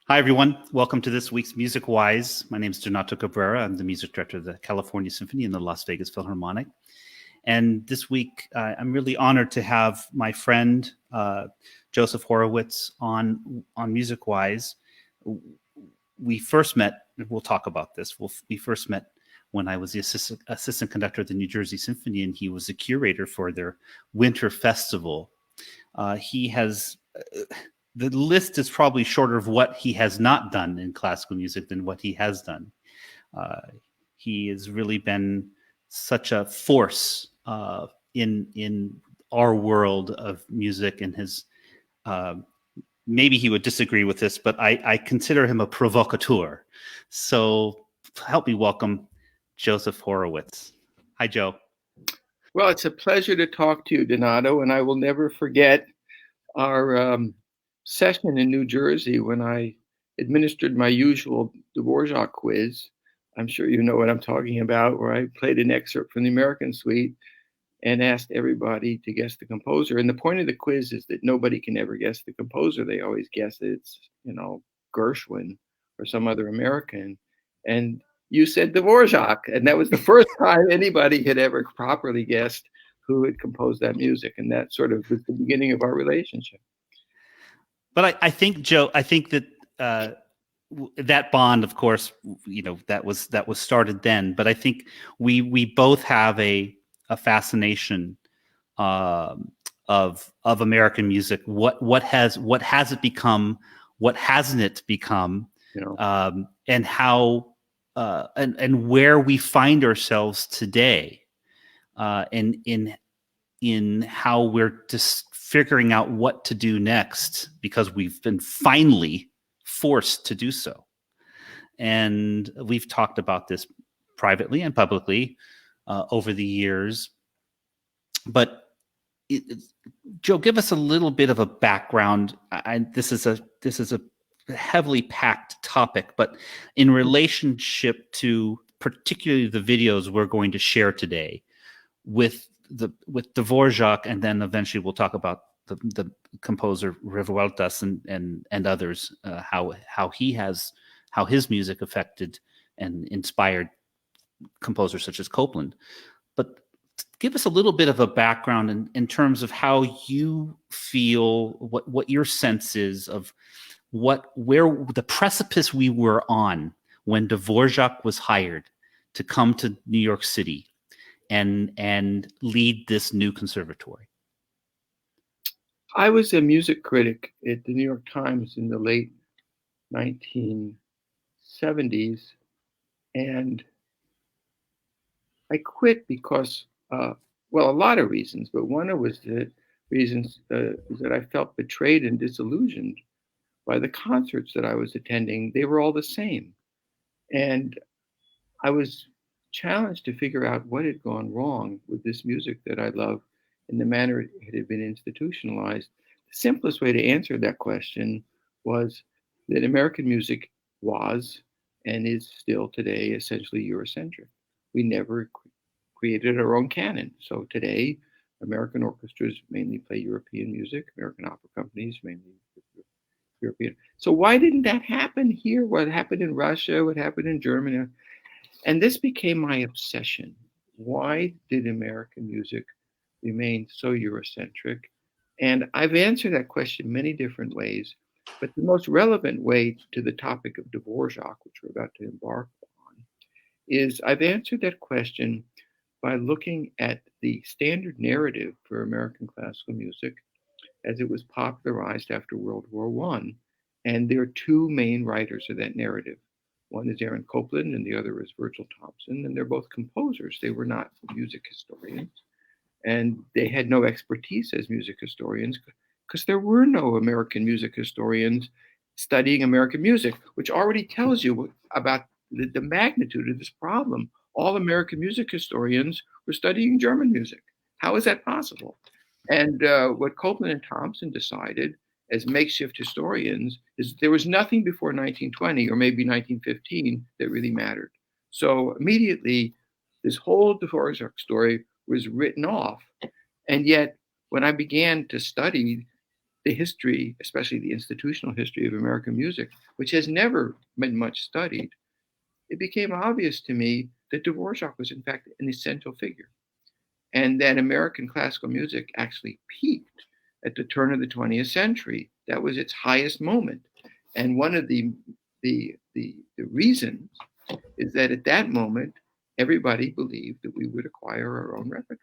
Hi, everyone. Welcome to this week's Music Wise. My name is Donato Cabrera. I'm the music director of the California Symphony and the Las Vegas Philharmonic. And this week, I'm really honored to have my friend, Joseph Horowitz, on Music Wise. We first met, and we'll talk about this, we first met when I was the assistant conductor of the New Jersey Symphony, and he was the curator for their winter festival. He has... the list is probably shorter of what he has not done in classical music than what he has done. He has really been such a force in our world of music, and his maybe he would disagree with this, but I consider him a provocateur. So help me welcome Joseph Horowitz. Hi, Joe. Well, it's a pleasure to talk to you, Donato, and I will never forget our session in New Jersey when I administered my usual Dvorak quiz. I'm sure you know what I'm talking about, where I played an excerpt from the American Suite and asked everybody to guess the composer. And the point of the quiz is that nobody can ever guess the composer. They always guess that it's, Gershwin or some other American. And you said Dvorak, and that was the first time anybody had ever properly guessed who had composed that music. And that sort of was the beginning of our relationship. But I think, Joe, that that bond, of course, that was started then. But I think we both have a fascination of American music. What has it become? What hasn't it become? And how and where we find ourselves today, and in how we're just figuring out what to do next, because we've been finally forced to do so. And we've talked about this privately and publicly over the years. But Joe, give us a little bit of a background. This is a heavily packed topic, but in relationship to particularly the videos we're going to share today with Dvorak, and then eventually we'll talk about the composer Revueltas and others, how his music affected and inspired composers such as Copland. But give us a little bit of a background in terms of how you feel, what your sense is of where the precipice we were on when Dvorak was hired to come to New York City and lead this new conservatory. I was a music critic at the New York Times in the late 1970s, and I quit because, a lot of reasons, but one of the reasons was that I felt betrayed and disillusioned by the concerts that I was attending. They were all the same, and I was challenged to figure out what had gone wrong with this music that I love and the manner it had been institutionalized. The simplest way to answer that question was that American music was and is still today essentially Eurocentric. We never created our own canon. So today, American orchestras mainly play European music, American opera companies mainly European. So why didn't that happen here? What happened in Russia? What happened in Germany? And this became my obsession. Why did American music remain so Eurocentric? And I've answered that question many different ways, but the most relevant way to the topic of Dvorak, which we're about to embark on, is I've answered that question by looking at the standard narrative for American classical music as it was popularized after World War I. And there are two main writers of that narrative. One is Aaron Copland and the other is Virgil Thompson, and they're both composers. They were not music historians, and they had no expertise as music historians because there were no American music historians studying American music, which already tells you about the magnitude of this problem. All American music historians were studying German music. How is that possible? And what Copland and Thompson decided as makeshift historians is there was nothing before 1920 or maybe 1915 that really mattered. So immediately, this whole Dvorak story was written off. And yet, when I began to study the history, especially the institutional history of American music, which has never been much studied, it became obvious to me that Dvorak was, in fact, an essential figure, and that American classical music actually peaked at the turn of the 20th century. That was its highest moment. And one of the reasons is that at that moment, everybody believed that we would acquire our own repertoire.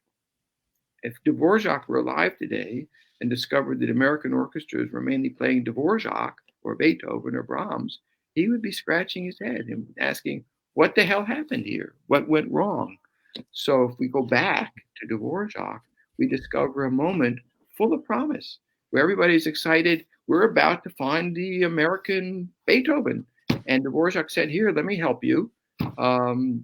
If Dvorak were alive today and discovered that American orchestras were mainly playing Dvorak or Beethoven or Brahms, he would be scratching his head and asking, what the hell happened here? What went wrong? So if we go back to Dvorak, we discover a moment full of promise where everybody's excited. We're about to find the American Beethoven. And Dvorak said, here, let me help you.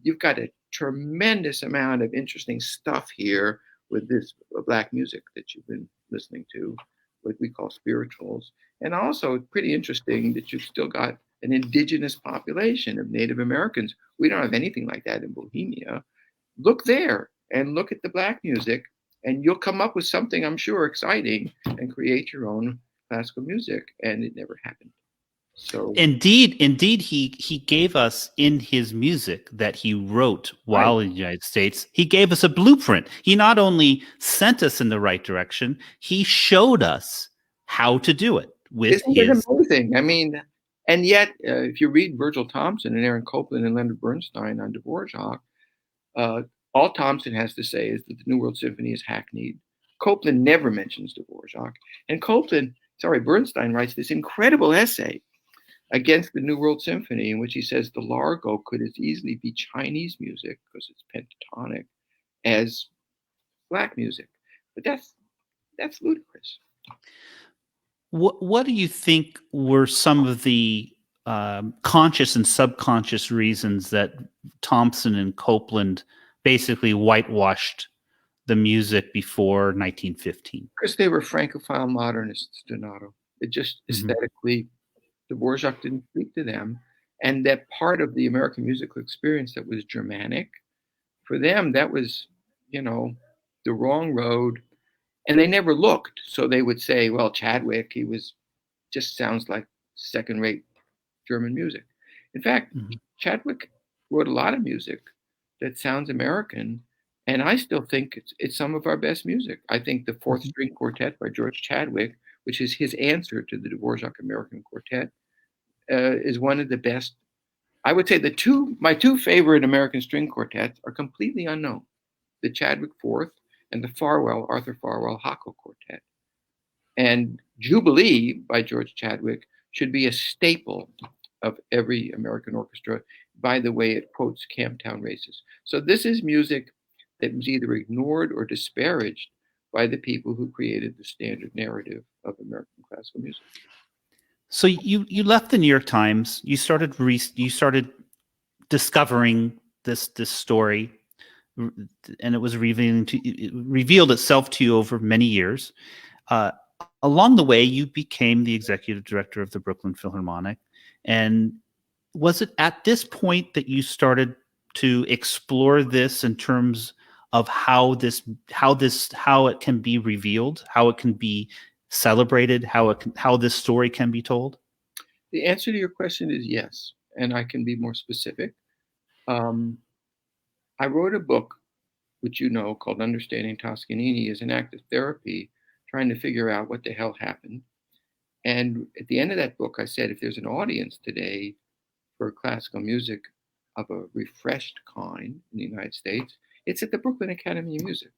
You've got a tremendous amount of interesting stuff here with this Black music that you've been listening to, what we call spirituals. And also pretty interesting that you've still got an indigenous population of Native Americans. We don't have anything like that in Bohemia. Look there and look at the Black music, and you'll come up with something, I'm sure, exciting and create your own classical music. And it never happened. So indeed, he gave us in his music that he wrote while in the United States, he gave us a blueprint. He not only sent us in the right direction, he showed us how to do it with Isn't it amazing? I mean, and yet, if you read Virgil Thomson and Aaron Copland and Leonard Bernstein on Dvorak, all Thomson has to say is that the New World Symphony is hackneyed. Copland never mentions Dvorak. And Bernstein writes this incredible essay against the New World Symphony in which he says the Largo could as easily be Chinese music, because it's pentatonic, as Black music. But that's ludicrous. What do you think were some of the conscious and subconscious reasons that Thomson and Copland basically whitewashed the music before 1915? Because they were Francophile modernists, Donato. It just aesthetically, Dvorak didn't speak to them. And that part of the American musical experience that was Germanic, for them, that was, the wrong road. And they never looked. So they would say, well, Chadwick, just sounds like second-rate German music. In fact, Chadwick wrote a lot of music that sounds American, and I still think it's some of our best music. I think the Fourth String Quartet by George Chadwick, which is his answer to the Dvorak American Quartet, is one of the best. I would say my two favorite American string quartets are completely unknown: the Chadwick Fourth and the Arthur Farwell Hocko Quartet. And Jubilee by George Chadwick should be a staple of every American orchestra, by the way it quotes Camptown Races. So this is music that was either ignored or disparaged by the people who created the standard narrative of American classical music. So you left the New York Times. You started discovering this story, and it was revealed itself to you over many years. Along the way, you became the executive director of the Brooklyn Philharmonic. And was it at this point that you started to explore this in terms of how it can be revealed, how it can be celebrated, how this story can be told? The answer to your question is yes, and I can be more specific. I wrote a book, which called Understanding Toscanini, as an act of therapy, trying to figure out what the hell happened. And at the end of that book, I said, if there's an audience today for classical music of a refreshed kind in the United States, it's at the Brooklyn Academy of Music,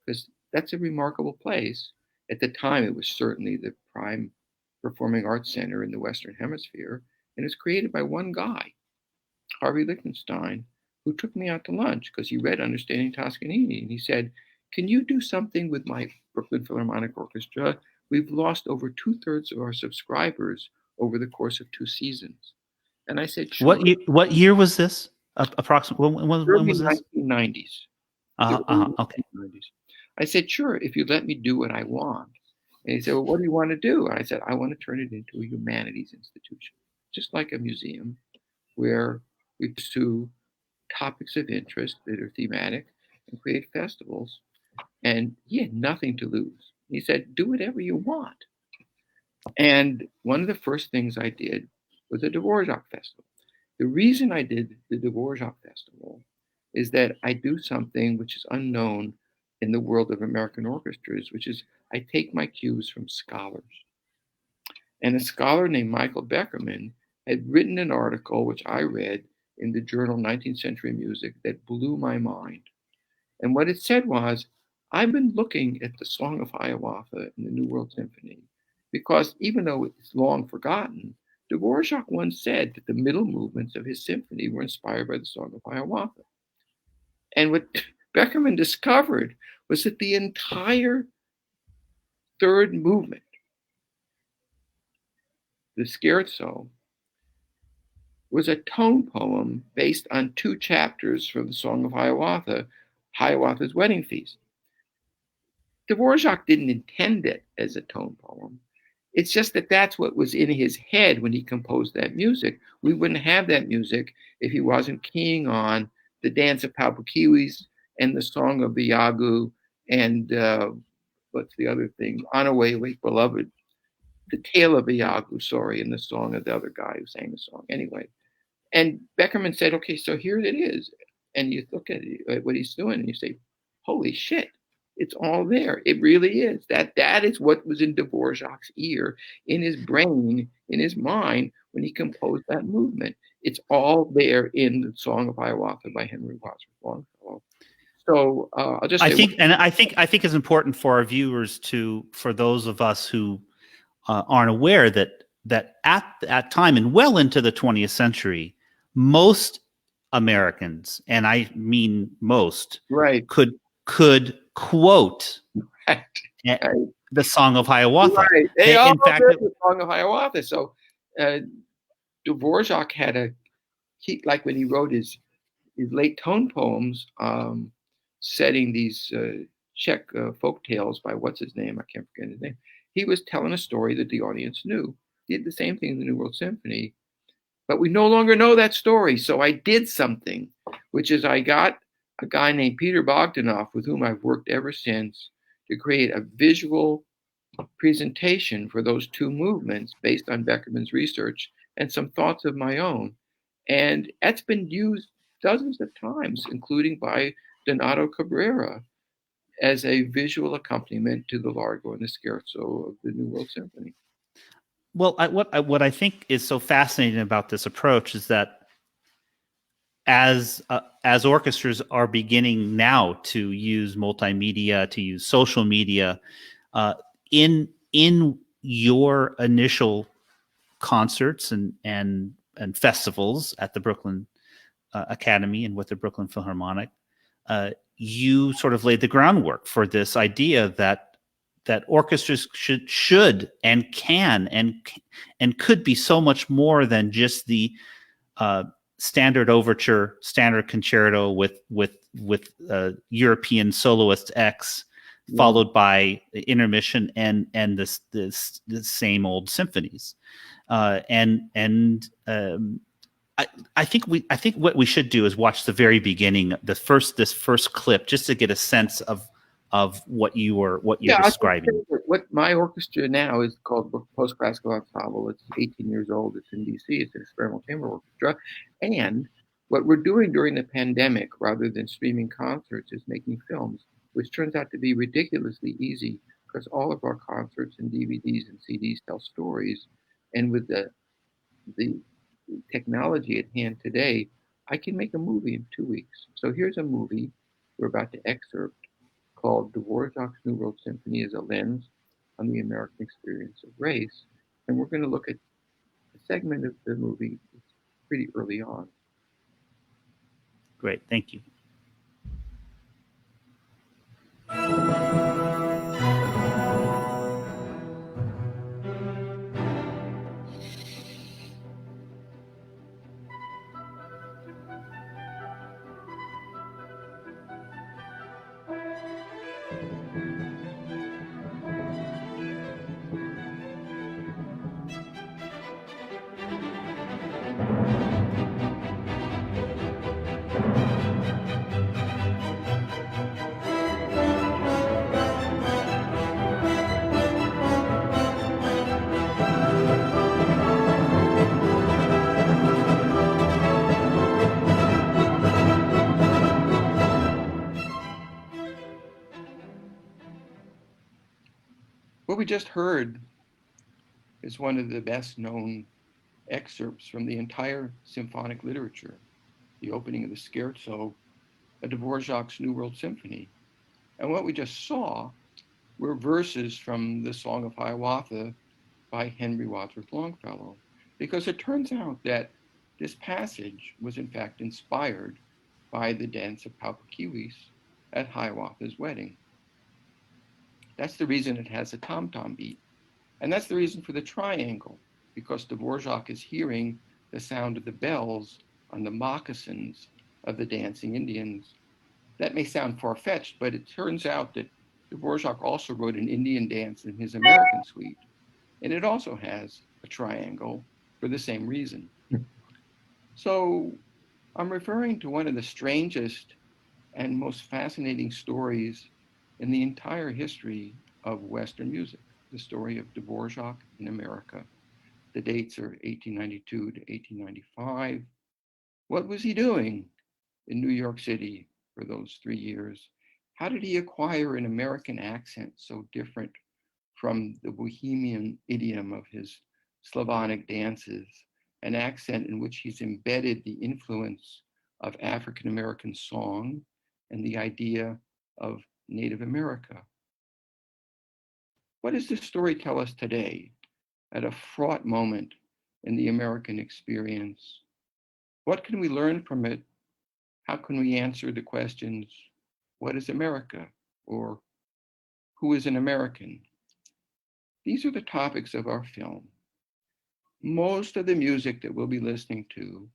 because that's a remarkable place. At the time, it was certainly the prime performing arts center in the Western Hemisphere, and it was created by one guy, Harvey Lichtenstein, who took me out to lunch because he read Understanding Toscanini, and he said, can you do something with my Brooklyn Philharmonic Orchestra? We've lost over 2/3 of our subscribers over the course of 2 seasons. And I said, sure. What year was this? Approximately when was this? 1990s. Okay. 1990s. I said, sure, if you let me do what I want. And he said, well, what do you want to do? And I said, I want to turn it into a humanities institution, just like a museum where we pursue topics of interest that are thematic and create festivals. And he had nothing to lose. He said, do whatever you want. And one of the first things I did was a Dvorak Festival. The reason I did the Dvorak Festival is that I do something which is unknown in the world of American orchestras, which is I take my cues from scholars. And a scholar named Michael Beckerman had written an article, which I read in the journal 19th Century Music, that blew my mind. And what it said was, I've been looking at the Song of Hiawatha in the New World Symphony because even though it's long forgotten, Dvorak once said that the middle movements of his symphony were inspired by the Song of Hiawatha. And what Beckerman discovered was that the entire third movement, the scherzo, was a tone poem based on 2 chapters from the Song of Hiawatha, Hiawatha's Wedding Feast. Dvorak didn't intend it as a tone poem. It's just that that's what was in his head when he composed that music. We wouldn't have that music if he wasn't keying on the Dance of Palpukiwis and the Song of the Yagu and what's the other thing? On a Way, Wake Beloved. The Tale of the Yagu, sorry, and the song of the other guy who sang the song. Anyway, and Beckerman said, okay, so here it is. And you look at what he's doing and you say, holy shit, it's all there. It really is. That is what was in Dvorak's ear, in his brain, in his mind when he composed that movement. It's all there in the Song of Hiawatha by Henry Wadsworth Longfellow. So I'll just say, I think it's important for our viewers for those of us who aren't aware that at that time and well into the 20th century, most Americans, and I mean most, right, could quote the Song of Hiawatha. Right. They all know the Song of Hiawatha. So Dvorak had like when he wrote his late tone poems, setting these Czech folk tales by what's his name? I can't forget his name. He was telling a story that the audience knew. He did the same thing in the New World Symphony, but we no longer know that story. So I did something, which is I got a guy named Peter Bogdanov, with whom I've worked ever since, to create a visual presentation for those 2 movements based on Beckerman's research and some thoughts of my own. And that's been used dozens of times, including by Donato Cabrera, as a visual accompaniment to the Largo and the Scherzo of the New World Symphony. Well, what I think is so fascinating about this approach is that as orchestras are beginning now to use multimedia, to use social media, in your initial concerts and festivals at the Brooklyn Academy and with the Brooklyn Philharmonic, you sort of laid the groundwork for this idea that orchestras should and can and could be so much more than just the standard overture, standard concerto with European soloist X, followed by intermission and the same old symphonies, I think what we should do is watch the very beginning, this first clip, just to get a sense of what you're describing. What my orchestra now is called Post Classical Ensemble. It's 18 years old. It's in DC. It's an experimental chamber orchestra. And what we're doing during the pandemic, rather than streaming concerts, is making films, which turns out to be ridiculously easy because all of our concerts and DVDs and CDs tell stories. And with the technology at hand today, I can make a movie in 2 weeks. So here's a movie we're about to excerpt called Dvorak's New World Symphony as a Lens on the American Experience of Race. And we're going to look at a segment of the movie pretty early on. Great, thank you. What we just heard is one of the best known excerpts from the entire symphonic literature, the opening of the scherzo of Dvorak's New World Symphony. And what we just saw were verses from the Song of Hiawatha by Henry Wadsworth Longfellow, because it turns out that this passage was in fact inspired by the dance of Paupakiwis at Hiawatha's wedding. That's the reason it has a tom-tom beat. And that's the reason for the triangle, because Dvorak is hearing the sound of the bells on the moccasins of the dancing Indians. That may sound far-fetched, but it turns out that Dvorak also wrote an Indian dance in his American suite, and it also has a triangle for the same reason. So I'm referring to one of the strangest and most fascinating stories in the entire history of Western music, the story of Dvorak in America. The dates are 1892 to 1895. What was he doing in New York City for those 3 years? How did he acquire an American accent so different from the Bohemian idiom of his Slavonic dances, an accent in which he's embedded the influence of African American song and the idea of Native America? What does this story tell us today at a fraught moment in the American experience? What can we learn from it? How can we answer the questions, what is America? Or who is an American? These are the topics of our film. Most of the music that we'll be listening to.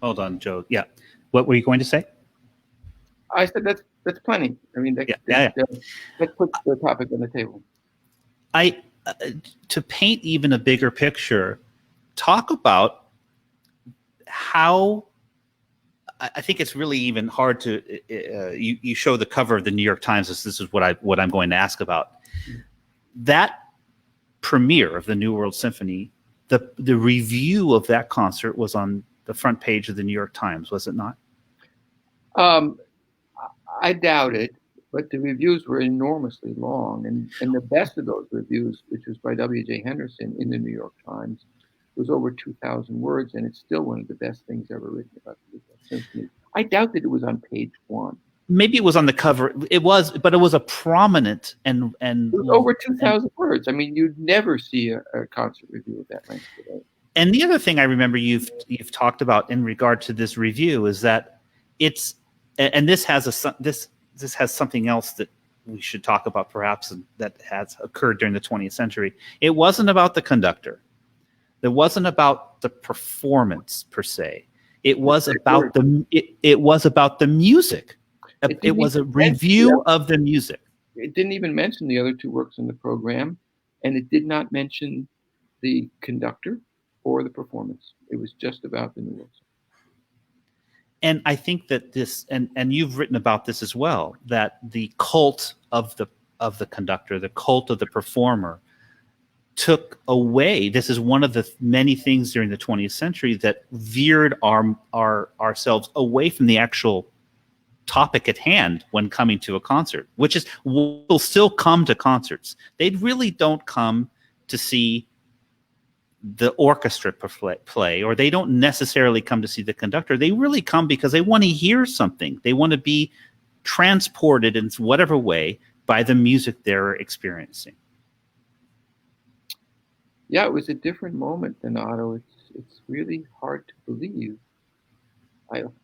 Hold on, Joe. Yeah. What were you going to say? I said that's plenty. I mean, let's put the topic on the table. To paint even a bigger picture, talk about how I think it's really even hard to you show the cover of the New York Times as this is what I'm going to ask about. That premiere of the New World Symphony, the review of that concert was on the front page of the New York Times, was it not? I doubt it, but the reviews were enormously long, and the best of those reviews, which was by W.J. Henderson in the New York Times, was over 2,000 words, and it's still one of the best things ever written about the New World Symphony. I doubt that it was on page one. Maybe it was on the cover. It was, but it was a prominent and it was over 2,000 words. I mean, you'd never see a concert review of that length today. And the other thing I remember you've talked about in regard to this review is that it's, and this has something else that we should talk about perhaps, and that has occurred during the 20th century. It wasn't about the conductor. It wasn't about the performance per se. It was about it was about the music. It was a review of the music. It didn't even mention the other two works in the program, and it did not mention the conductor or the performance. It was just about the New World Symphony. And I think that this, and you've written about this as well, that the cult of the conductor, the cult of the performer, took away. This is one of the many things during the 20th century that veered ourselves away from the actual topic at hand when coming to a concert, which is will still come to concerts. They really don't come to see the orchestra play, or they don't necessarily come to see the conductor. They really come because they want to hear something. They want to be transported in whatever way by the music they're experiencing. Yeah, it was a different moment than Otto. It's really hard to believe.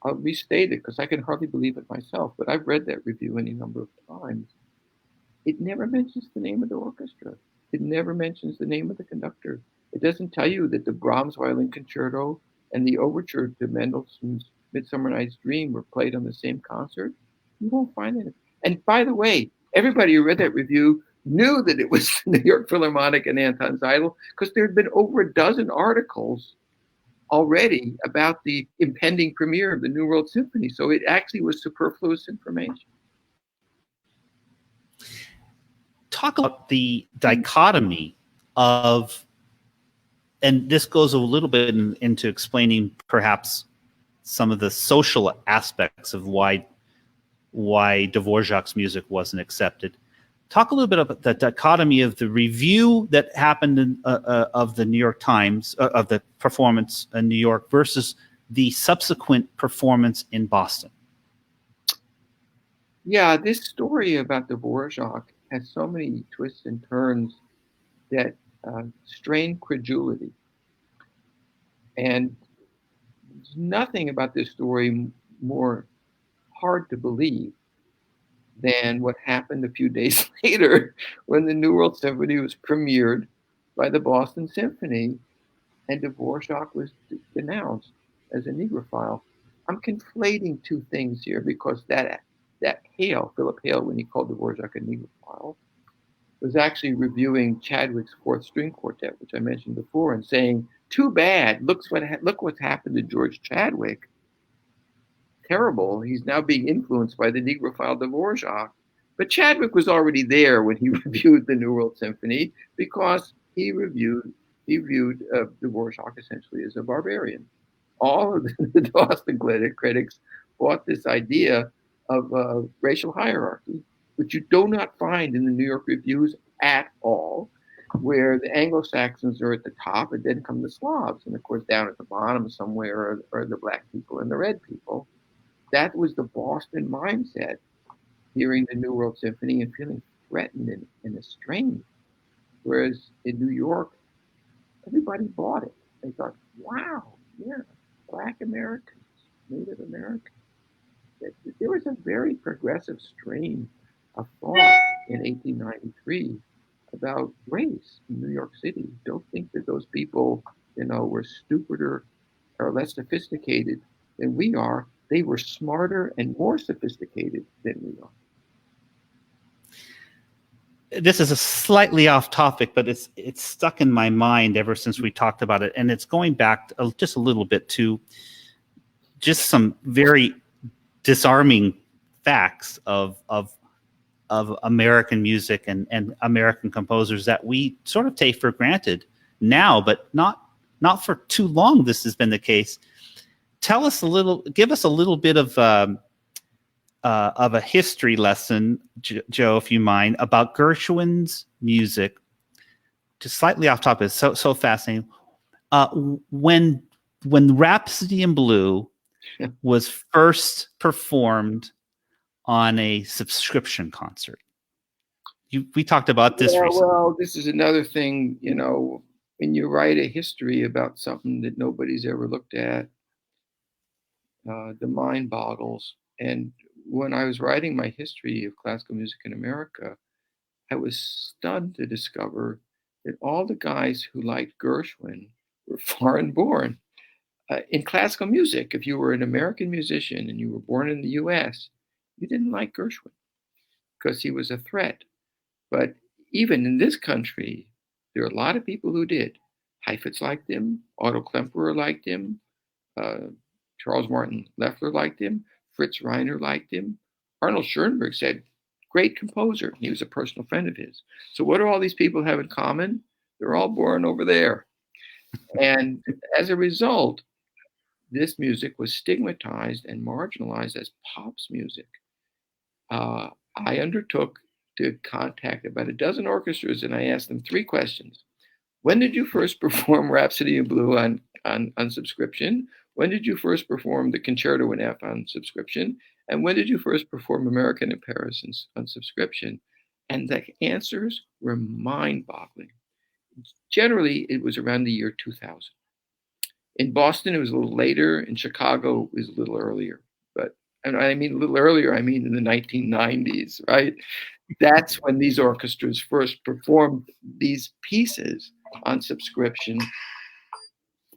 I'll restate it because I can hardly believe it myself, but I've read that review any number of times. It never mentions the name of the orchestra. It never mentions the name of the conductor. It doesn't tell you that the Brahms Violin Concerto and the overture to Mendelssohn's Midsummer Night's Dream were played on the same concert. You won't find it. And by the way, everybody who read that review knew that it was New York Philharmonic and Anton Seidl because there had been over a dozen articles already about the impending premiere of the New World Symphony. So it actually was superfluous information. Talk about the dichotomy of, and this goes a little bit into explaining perhaps some of the social aspects of why why Dvorak's music wasn't accepted. Talk a little bit about the dichotomy of the review that happened of the New York Times, of the performance in New York versus the subsequent performance in Boston. Yeah, this story about Dvorak has so many twists and turns that strain credulity. And there's nothing about this story more hard to believe than what happened a few days later when the New World Symphony was premiered by the Boston Symphony and Dvorak was denounced as a Negrophile. I'm conflating two things here because that Hale, Philip Hale, when he called Dvorak a Negrophile, was actually reviewing Chadwick's Fourth String Quartet, which I mentioned before, and saying, "Too bad. Look what's happened to George Chadwick. Terrible. He's now being influenced by the Negrophile Dvorak." But Chadwick was already there when he reviewed the New World Symphony because he viewed Dvorak essentially as a barbarian. All of the Boston critics bought this idea of racial hierarchy, which you do not find in the New York reviews at all, where the Anglo-Saxons are at the top and then come the Slavs. And of course, down at the bottom somewhere are the black people and the red people. That was the Boston mindset, hearing the New World Symphony and feeling threatened and estranged. Whereas in New York, everybody bought it. They thought, wow, yeah, Black Americans, Native Americans. There was a very progressive strain of thought in 1893 about race in New York City. Don't think that those people, were stupider or less sophisticated than we are. They were smarter and more sophisticated than we are. This is a slightly off topic, but it's stuck in my mind ever since we talked about it, and it's going back just a little bit to just some very disarming facts of American music and American composers that we sort of take for granted now, but not for too long. This has been the case. Give us a little bit of a history lesson, Joe, if you mind, about Gershwin's music. Just slightly off topic, it's so fascinating. When Rhapsody in Blue was first performed on a subscription concert, we talked about this recently. Well, this is another thing, when you write a history about something that nobody's ever looked at, the mind boggles. And when I was writing my history of classical music in America, I was stunned to discover that all the guys who liked Gershwin were foreign born. In classical music, if you were an American musician and you were born in the US, you didn't like Gershwin because he was a threat. But even in this country, there are a lot of people who did. Heifetz liked him, Otto Klemperer liked him, Charles Martin Leffler liked him, Fritz Reiner liked him. Arnold Schoenberg said, great composer. He was a personal friend of his. So what do all these people have in common? They're all born over there. And as a result, this music was stigmatized and marginalized as pop's music. I undertook to contact about a dozen orchestras, and I asked them three questions. When did you first perform Rhapsody in Blue on subscription? When did you first perform the Concerto in F on subscription? And when did you first perform American in Paris on subscription? And the answers were mind-boggling. Generally, it was around the year 2000. In Boston, it was a little later. In Chicago, it was a little earlier. But and I mean a little earlier, I mean in the 1990s, right? That's when these orchestras first performed these pieces on subscription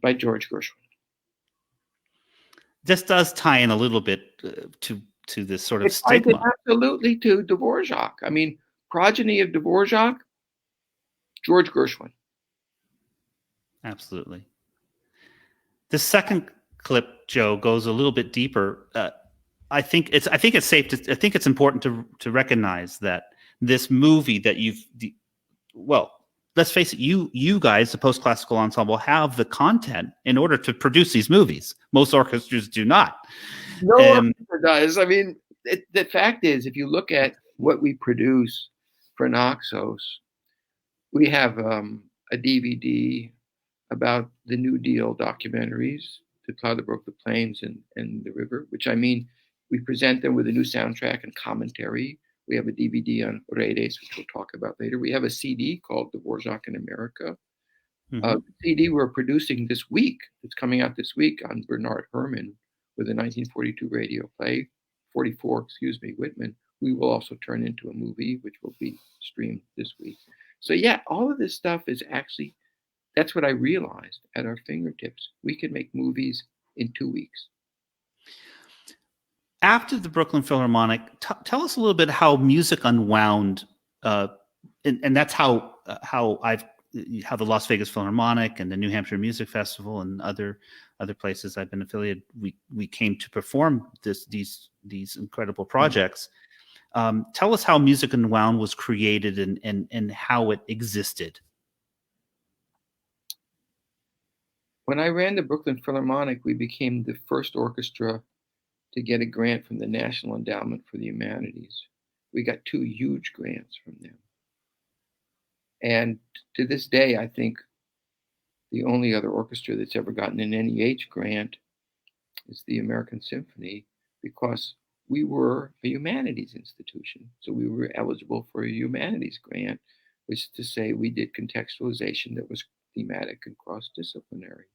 by George Gershwin. This does tie in a little bit to this sort of stigma. Absolutely to Dvorak. I mean, progeny of Dvorak, George Gershwin. Absolutely. The second clip, Joe, goes a little bit deeper. I think it's important to recognize that this movie that let's face it, you guys, the post-classical ensemble, have the content in order to produce these movies. Most orchestras do not. No orchestra does. I mean, the fact is, if you look at what we produce for Naxos, we have a DVD about the New Deal documentaries, The Cloud That Broke the Plains and the River, which I mean, we present them with a new soundtrack and commentary. We have a DVD on Redes, which we'll talk about later. We have a CD called Dvorak in America. The CD we're producing this week, it's coming out this week on Bernard Herrmann with a 1942 radio play, 44, excuse me, Whitman. We will also turn into a movie, which will be streamed this week. So yeah, all of this stuff is actually, that's what I realized at our fingertips. We can make movies in 2 weeks. After the Brooklyn Philharmonic, tell us a little bit how Music Unwound, and that's how the Las Vegas Philharmonic and the New Hampshire Music Festival and other places I've been affiliated, we came to perform these incredible projects. Tell us how Music Unwound was created and how it existed. When I ran the Brooklyn Philharmonic, we became the first orchestra to get a grant from the National Endowment for the Humanities. We got 2 huge grants from them. And to this day, I think the only other orchestra that's ever gotten an NEH grant is the American Symphony, because we were a humanities institution. So we were eligible for a humanities grant, which is to say we did contextualization that was thematic and cross-disciplinary.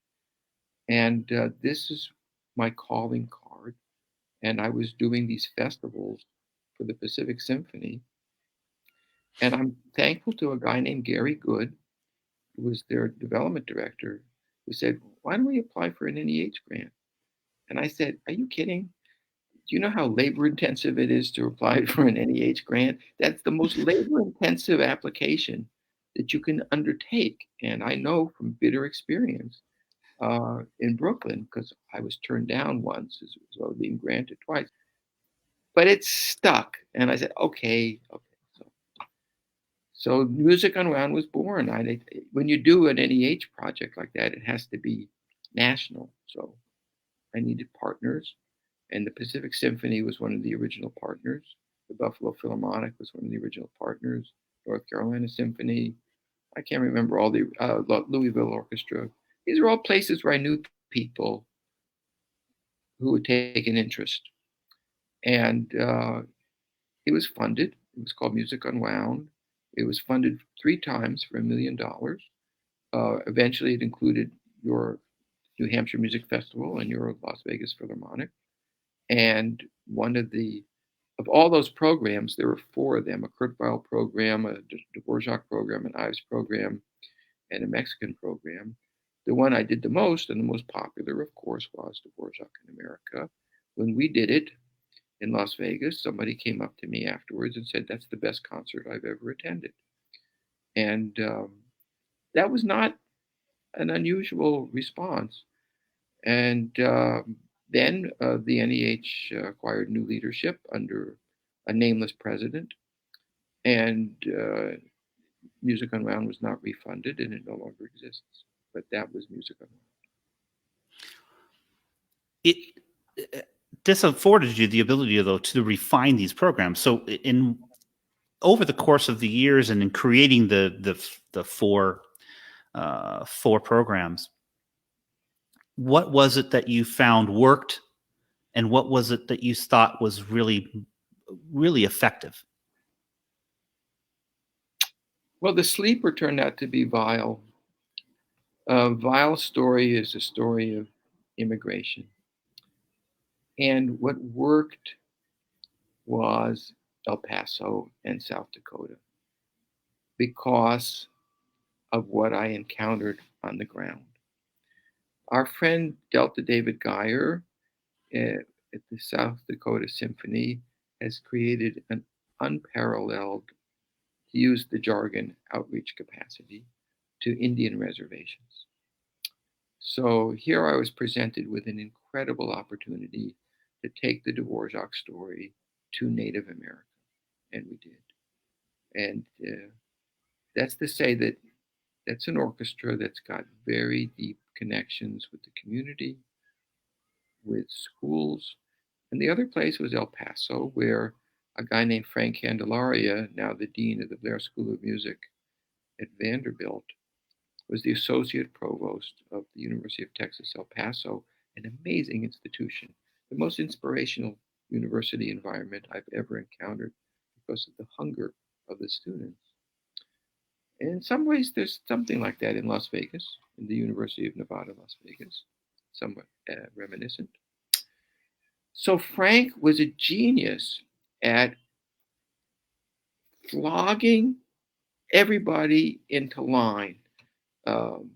And this is my calling card. And I was doing these festivals for the Pacific Symphony. And I'm thankful to a guy named Gary Good, who was their development director, who said, why don't we apply for an NEH grant? And I said, are you kidding? Do you know how labor intensive it is to apply for an NEH grant? That's the most labor intensive application that you can undertake. And I know from bitter experience in Brooklyn, because I was turned down once as well as being granted twice. But it stuck. And I said, okay. So Music Unwound was born. When you do an NEH project like that, it has to be national. So I needed partners. And the Pacific Symphony was one of the original partners. The Buffalo Philharmonic was one of the original partners. North Carolina Symphony. I can't remember all the Louisville Orchestra. These are all places where I knew people who would take an interest. And it was funded. It was called Music Unwound. It was funded 3 times for $1 million. Eventually, it included your New Hampshire Music Festival and your Las Vegas Philharmonic. And of all those programs, there were 4 of them: a Kurt Weill program, a Dvorak program, an Ives program, and a Mexican program. The one I did the most and the most popular, of course, was Dvorak in America. When we did it in Las Vegas, somebody came up to me afterwards and said, that's the best concert I've ever attended. And that was not an unusual response. And then the NEH acquired new leadership under a nameless president, and Music Unwound was not refunded, and it no longer exists. But that was Music Unwound. This afforded you the ability, though, to refine these programs. So over the course of the years and in creating the 4 programs, what was it that you found worked, and what was it that you thought was really, really effective? Well, The Sleeper turned out to be Weill. Weill's story is a story of immigration. And what worked was El Paso and South Dakota because of what I encountered on the ground. Our friend Delta David Geyer at the South Dakota Symphony has created an unparalleled, to use the jargon, outreach capacity to Indian reservations. So here I was presented with an incredible opportunity to take the Dvorak story to Native America, and we did. And that's to say that that's an orchestra that's got very deep connections with the community, with schools, And the other place was El Paso, where a guy named Frank Candelaria, now the dean of the Blair School of Music at Vanderbilt, was the associate provost of the University of Texas, El Paso, an amazing institution, the most inspirational university environment I've ever encountered because of the hunger of the students. And in some ways, there's something like that in Las Vegas, in the University of Nevada, Las Vegas, somewhat reminiscent. So Frank was a genius at flogging everybody into line. Um,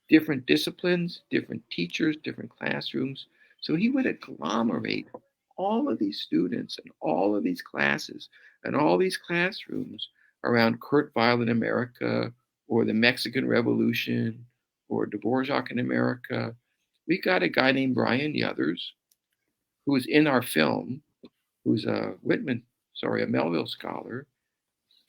Different disciplines, different teachers, different classrooms. So he would agglomerate all of these students and all of these classes and all these classrooms around Kurt Weill in America or the Mexican Revolution or Dvorak in America. We got a guy named Brian Yothers who was in our film, who's a a Melville scholar,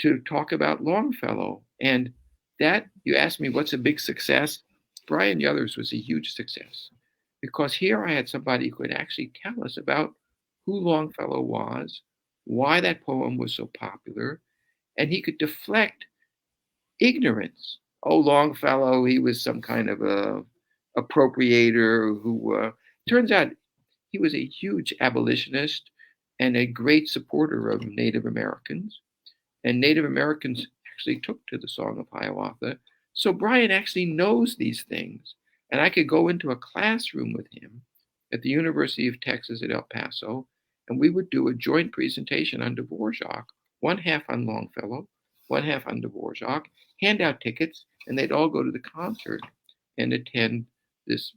to talk about Longfellow. And that, you asked me, what's a big success? Brian Yothers was a huge success because here I had somebody who could actually tell us about who Longfellow was, why that poem was so popular, and he could deflect ignorance. Oh, Longfellow, he was some kind of a appropriator who turns out he was a huge abolitionist and a great supporter of Native Americans. And Native Americans actually took to the Song of Hiawatha. So Brian actually knows these things. And I could go into a classroom with him at the University of Texas at El Paso, and we would do a joint presentation on Dvorak, one half on Longfellow, one half on Dvorak, hand out tickets, and they'd all go to the concert and attend this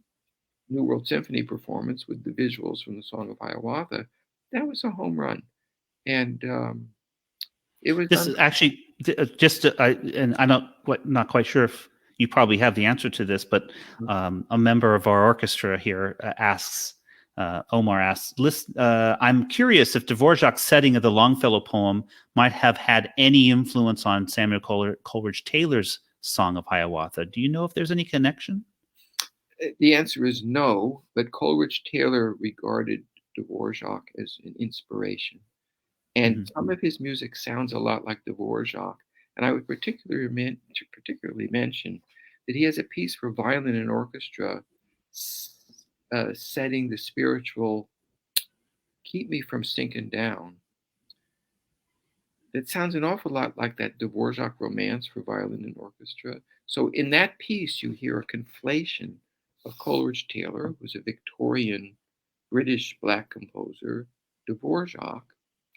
New World Symphony performance with the visuals from the Song of Hiawatha. That was a home run. And it was This is actually just, and I'm not quite sure if you probably have the answer to this, but a member of our orchestra here asks, Omar asks, I'm curious if Dvorak's setting of the Longfellow poem might have had any influence on Samuel Coleridge Taylor's Song of Hiawatha. Do you know if there's any connection? The answer is no, but Coleridge Taylor regarded Dvorak as an inspiration. And some of his music sounds a lot like Dvorak. And I would particularly mention that he has a piece for violin and orchestra setting the spiritual Keep Me From Sinking Down. That sounds an awful lot like that Dvorak romance for violin and orchestra. So in that piece, you hear a conflation of Coleridge Taylor, who's a Victorian British Black composer, Dvorak,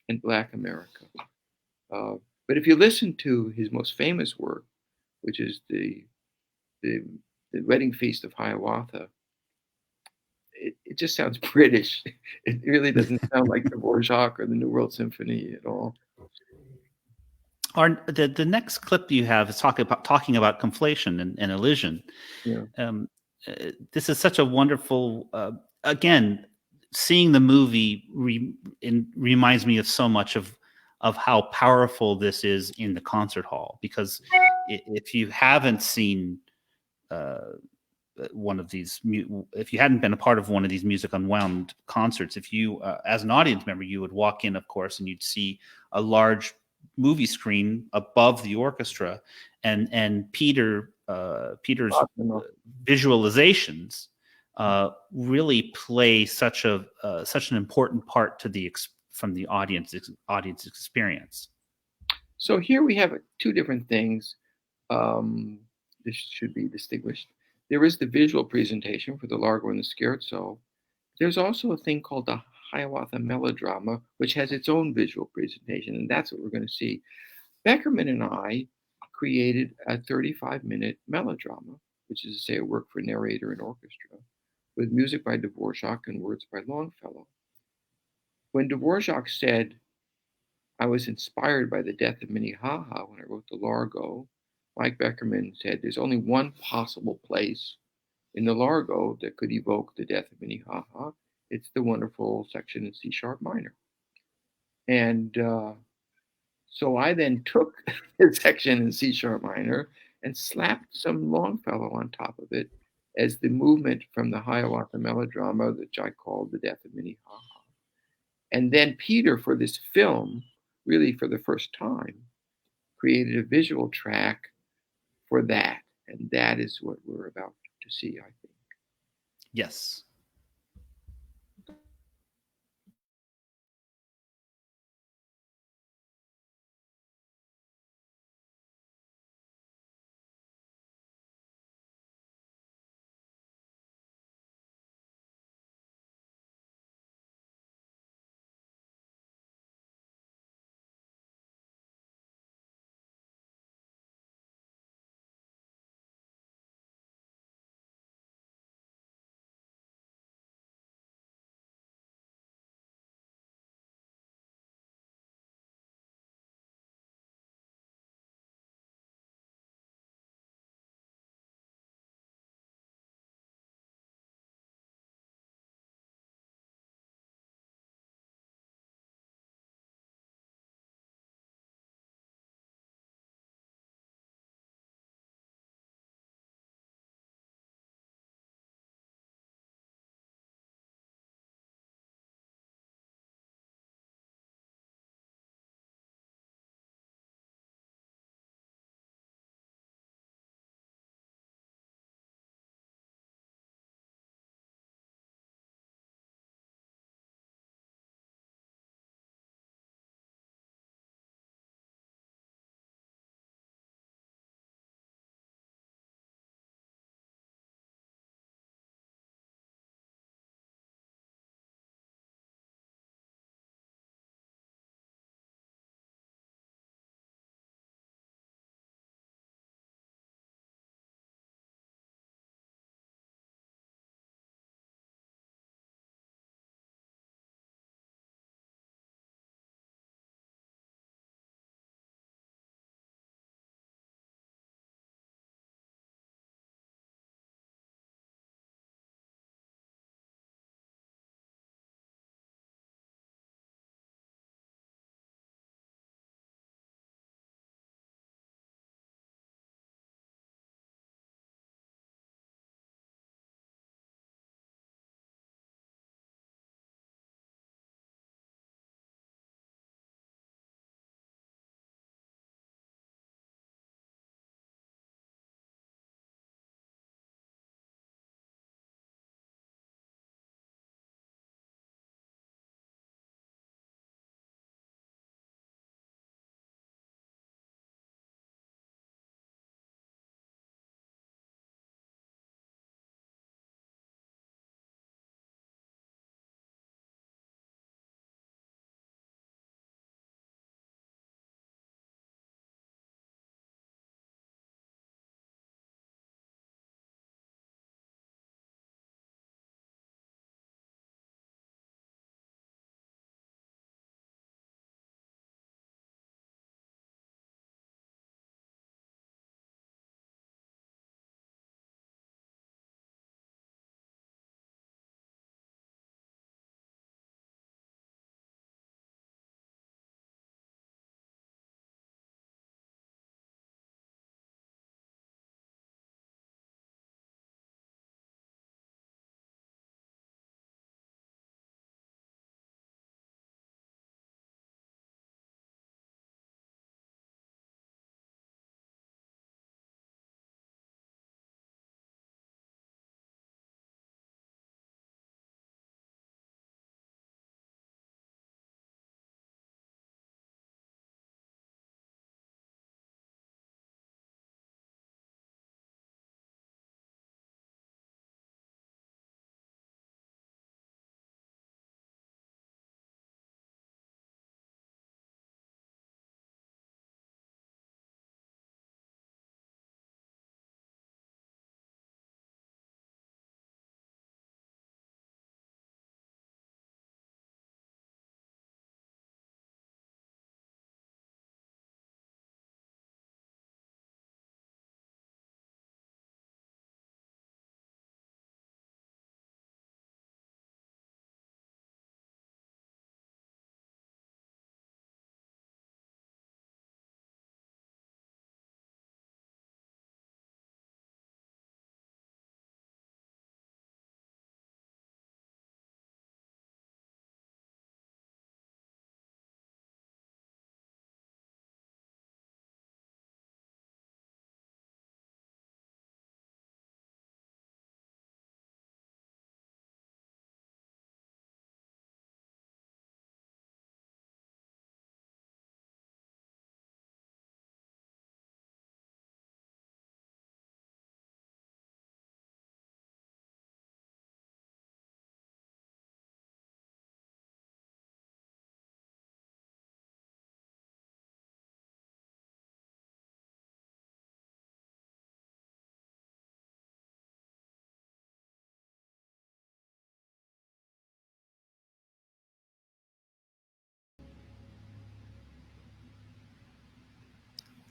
and Black America. But if you listen to his most famous work, which is the Wedding Feast of Hiawatha, it just sounds British. It really doesn't sound like Dvorak or the New World Symphony at all. The next clip you have is talking about conflation and elision. Yeah. This is such a wonderful, again, seeing the movie reminds me of so much of how powerful this is in the concert hall, because if you haven't seen one of these, if you hadn't been a part of one of these Music Unwound concerts, if you as an audience member, you would walk in, of course, and you'd see a large movie screen above the orchestra, and Peter's visualizations really play such an important part to from the audience experience. So here we have two different things. This should be distinguished. There is the visual presentation for the Largo and the Scherzo. There's also a thing called the Hiawatha Melodrama, which has its own visual presentation, and that's what we're going to see. Beckerman and I created a 35-minute melodrama, which is to say a work for narrator and orchestra, with music by Dvorak and words by Longfellow. When Dvorak said, I was inspired by the death of Minnehaha when I wrote the Largo, Mike Beckerman said, there's only one possible place in the Largo that could evoke the death of Minnehaha. It's the wonderful section in C sharp minor. And so I then took the section in C sharp minor and slapped some Longfellow on top of it as the movement from the Hiawatha Melodrama, which I called The Death of Minnehaha. And then Peter, for this film, really for the first time, created a visual track for that. And that is what we're about to see, I think. Yes.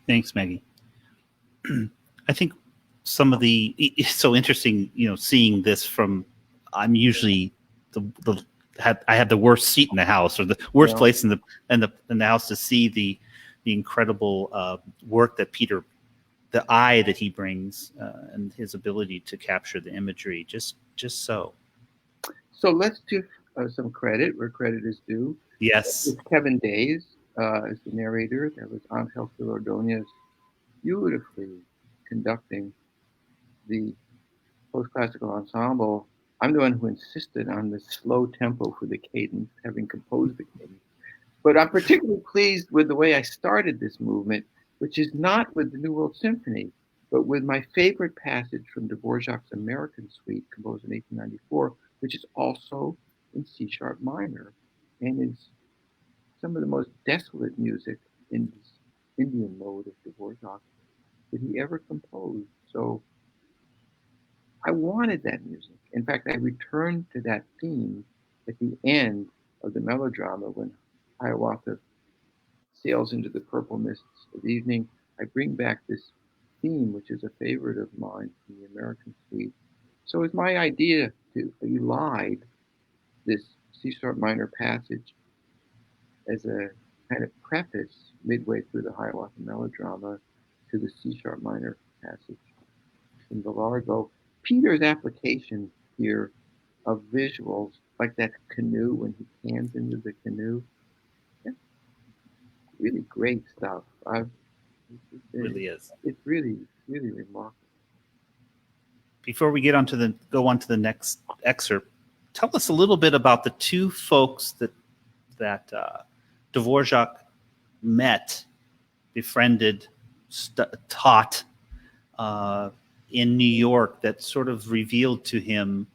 Thanks, Maggie. I think some of it's so interesting, seeing this from. I'm usually I have the worst seat in the house, or the worst place in the house to see the incredible work that Peter, the eye that he brings, and his ability to capture the imagery. Just so. So let's give some credit where credit is due. Yes. It's Kevin Days as the narrator. That was Angel Ordonez beautifully conducting the post-classical ensemble. I'm the one who insisted on the slow tempo for the cadence, having composed the cadence. But I'm particularly pleased with the way I started this movement, which is not with the New World Symphony, but with my favorite passage from Dvorak's American Suite, composed in 1894, which is also in C-sharp minor, and is some of the most desolate music in this Indian mode of Dvorak that he ever composed. So I wanted that music. In fact, I returned to that theme at the end of the melodrama when Hiawatha sails into the purple mists of evening. I bring back this theme, which is a favorite of mine from the American Suite. So it's my idea to elide this C-sharp minor passage as a kind of preface midway through the Hiawatha melodrama to the C-sharp minor passage in the Largo. Peter's application here of visuals, like that canoe when he pans into the canoe, yeah, really great stuff. It really is. It's really, really remarkable. Before we go on to the next excerpt, tell us a little bit about the two folks that Dvorak met, befriended, taught in New York, that sort of revealed to him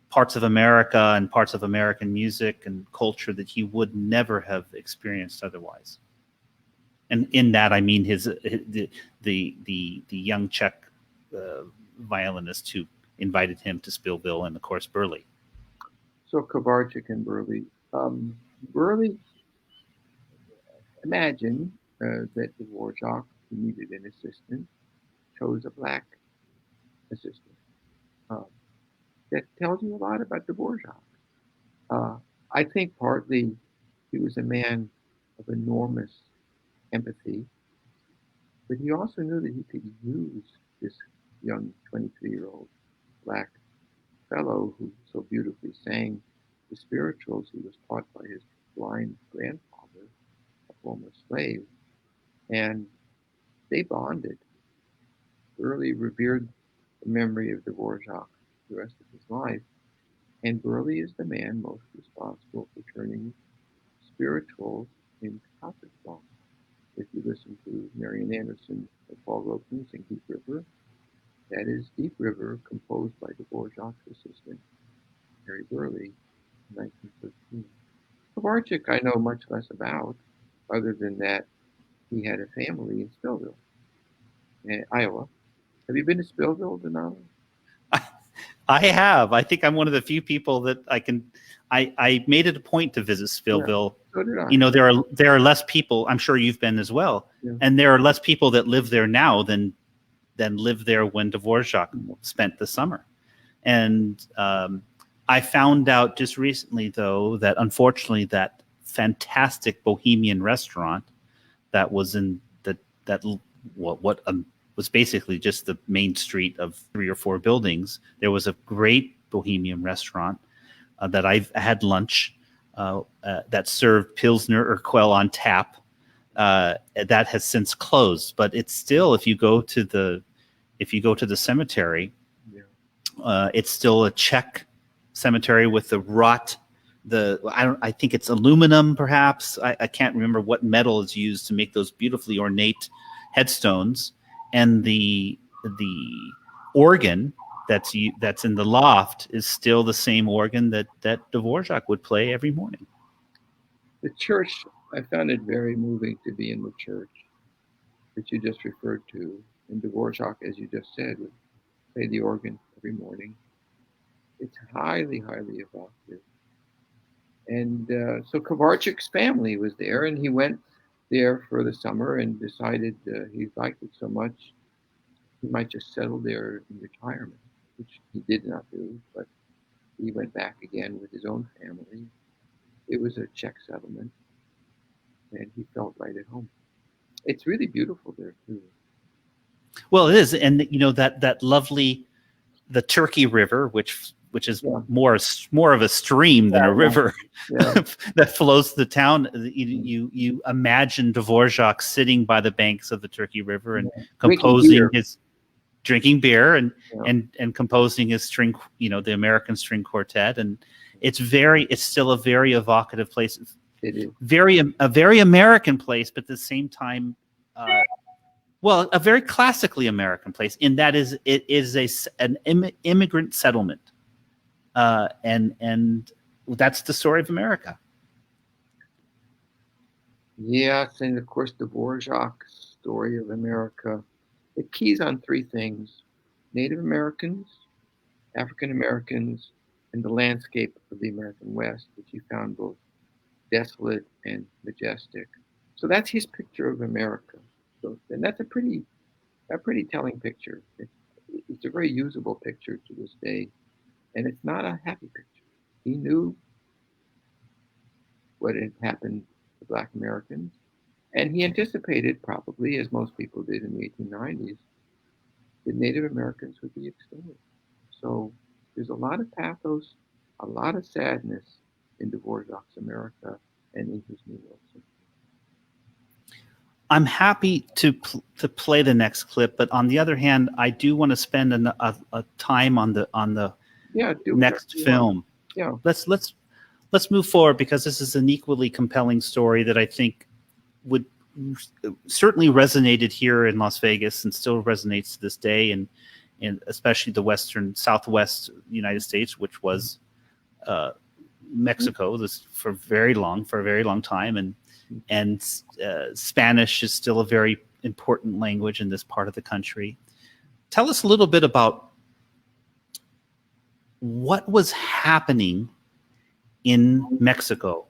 parts of America and parts of American music and culture that he would never have experienced otherwise. And in that, I mean the young Czech violinist who invited him to Spillville, and of course Burley. So Kovarczyk and Burley. Burley, imagine that Dvorak, who needed an assistant, chose a black assistant. That tells you a lot about Dvorak. I think partly he was a man of enormous empathy, but he also knew that he could use this young 23-year-old black fellow who so beautifully sang the spirituals he was taught by his blind grandfather, a former slave, and they bonded. Burley revered the memory of Dvorak the rest of his life, and Burley is the man most responsible for turning spirituals into concert songs. If you listen to Marian Anderson and Paul Ropen sing Deep River, that is Deep River, composed by Dvorak's assistant, Harry Burley, in 1913. Kovarczyk I know much less about, other than that he had a family in Spillville, Iowa. Have you been to Spillville, Donato? I have. I think I'm one of the few people that I made it a point to visit Spillville. Yeah, so did I. There are less people. I'm sure you've been as well, yeah. And there are less people that live there now than lived there when Dvorak spent the summer. And I found out just recently, though, that unfortunately that fantastic Bohemian restaurant that was in was basically just the main street of 3 or 4 buildings. There was a great Bohemian restaurant that I've had lunch that served Pilsner or Quell on tap. That has since closed, but it's still, if you go to the cemetery, it's still a Czech cemetery with the wrought. I think it's aluminum, perhaps. I can't remember what metal is used to make those beautifully ornate headstones. And the organ that's in the loft is still the same organ that Dvorak would play every morning. The church, I found it very moving to be in the church that you just referred to. And Dvorak, as you just said, would play the organ every morning. It's highly, highly evocative. And so Kovarczyk's family was there, and he went there for the summer and decided he liked it so much he might just settle there in retirement, which he did not do, but he went back again with his own family. It was a Czech settlement, and he felt right at home. It's really beautiful there too. Well, it is, and that lovely the Turkey River, which is more of a stream than a river, that flows to the town. You imagine Dvorak sitting by the banks of the Turkey River and composing drinking beer and composing his string, the American String Quartet, and it's still a very evocative place. It is a very American place, but at the same time, a very classically American place in that it is an immigrant settlement, and that's the story of America. Yes, and of course Dvorak's story of America. It keys on three things: Native Americans, African Americans, and the landscape of the American West, which he found both desolate and majestic. So that's his picture of America. So, and that's a pretty telling picture. It's a very usable picture to this day, and it's not a happy picture. He knew what had happened to Black Americans, and he anticipated, probably, as most people did in the 1890s, that Native Americans would be extinct. So there's a lot of pathos, a lot of sadness in Dvorak's America and in his New World Symphony. I'm happy to play the next clip, but on the other hand, I do want to spend a time on the next film. Yeah. Let's move forward, because this is an equally compelling story that I think would certainly resonated here in Las Vegas and still resonates to this day, and especially the southwest United States, which was Mexico for a very long time, and Spanish is still a very important language in this part of the country. Tell us a little bit about what was happening in Mexico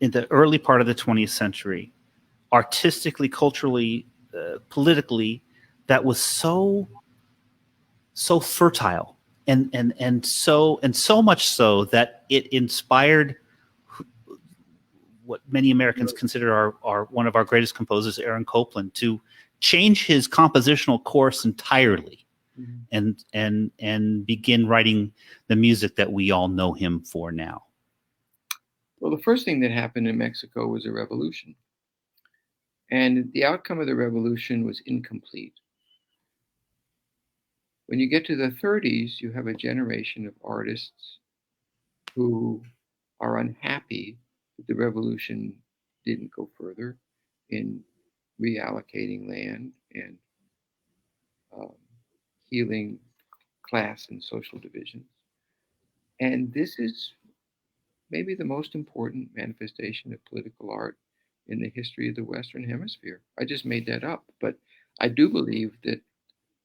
in the early part of the 20th century, artistically, culturally, politically, that was so fertile and so much so that it inspired what many Americans consider our one of our greatest composers, Aaron Copland, to change his compositional course entirely, and begin writing the music that we all know him for now. Well, the first thing that happened in Mexico was a revolution. And the outcome of the revolution was incomplete. When you get to the 30s, you have a generation of artists who are unhappy that the revolution didn't go further in reallocating land and healing class and social divisions. And this is maybe the most important manifestation of political art in the history of the Western Hemisphere. I just made that up, but I do believe that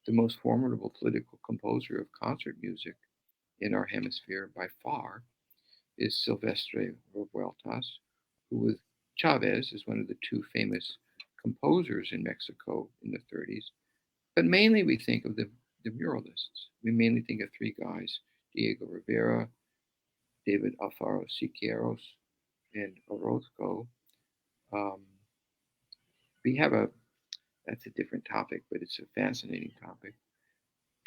the most formidable political composer of concert music in our hemisphere by far is Silvestre Revueltas, who with Chavez is one of the two famous composers in Mexico in the 30s. But mainly we think of the muralists. We mainly think of three guys: Diego Rivera, David Alfaro Siqueiros, and Orozco. We have that's a different topic, but it's a fascinating topic.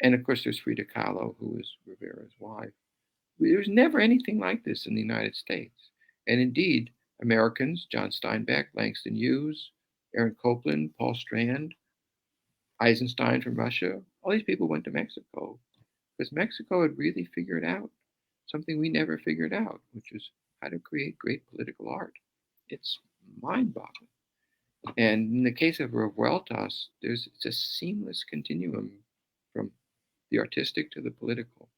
And of course, there's Frida Kahlo, who was Rivera's wife. There's never anything like this in the United States. And indeed, Americans, John Steinbeck, Langston Hughes, Aaron Copland, Paul Strand, Eisenstein from Russia, all these people went to Mexico because Mexico had really figured out something we never figured out, which is how to create great political art. It's mind-boggling. And in the case of Revueltas, it's a seamless continuum from the artistic to the political.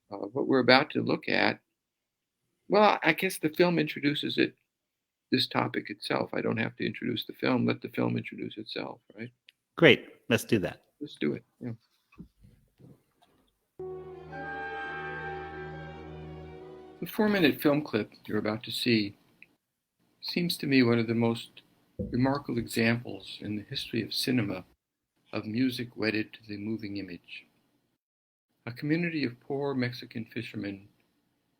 What we're about to look at, well, I guess the film introduces this topic itself. I don't have to introduce the film. Let the film introduce itself, right? Great. Let's do that. Let's do it. Yeah. The 4-minute film clip you're about to see seems to me one of the most remarkable examples in the history of cinema of music wedded to the moving image. A community of poor Mexican fishermen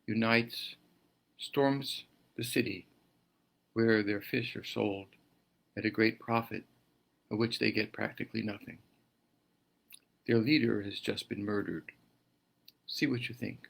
unites, storms the city where their fish are sold at a great profit, of which they get practically nothing. Their leader has just been murdered. See what you think.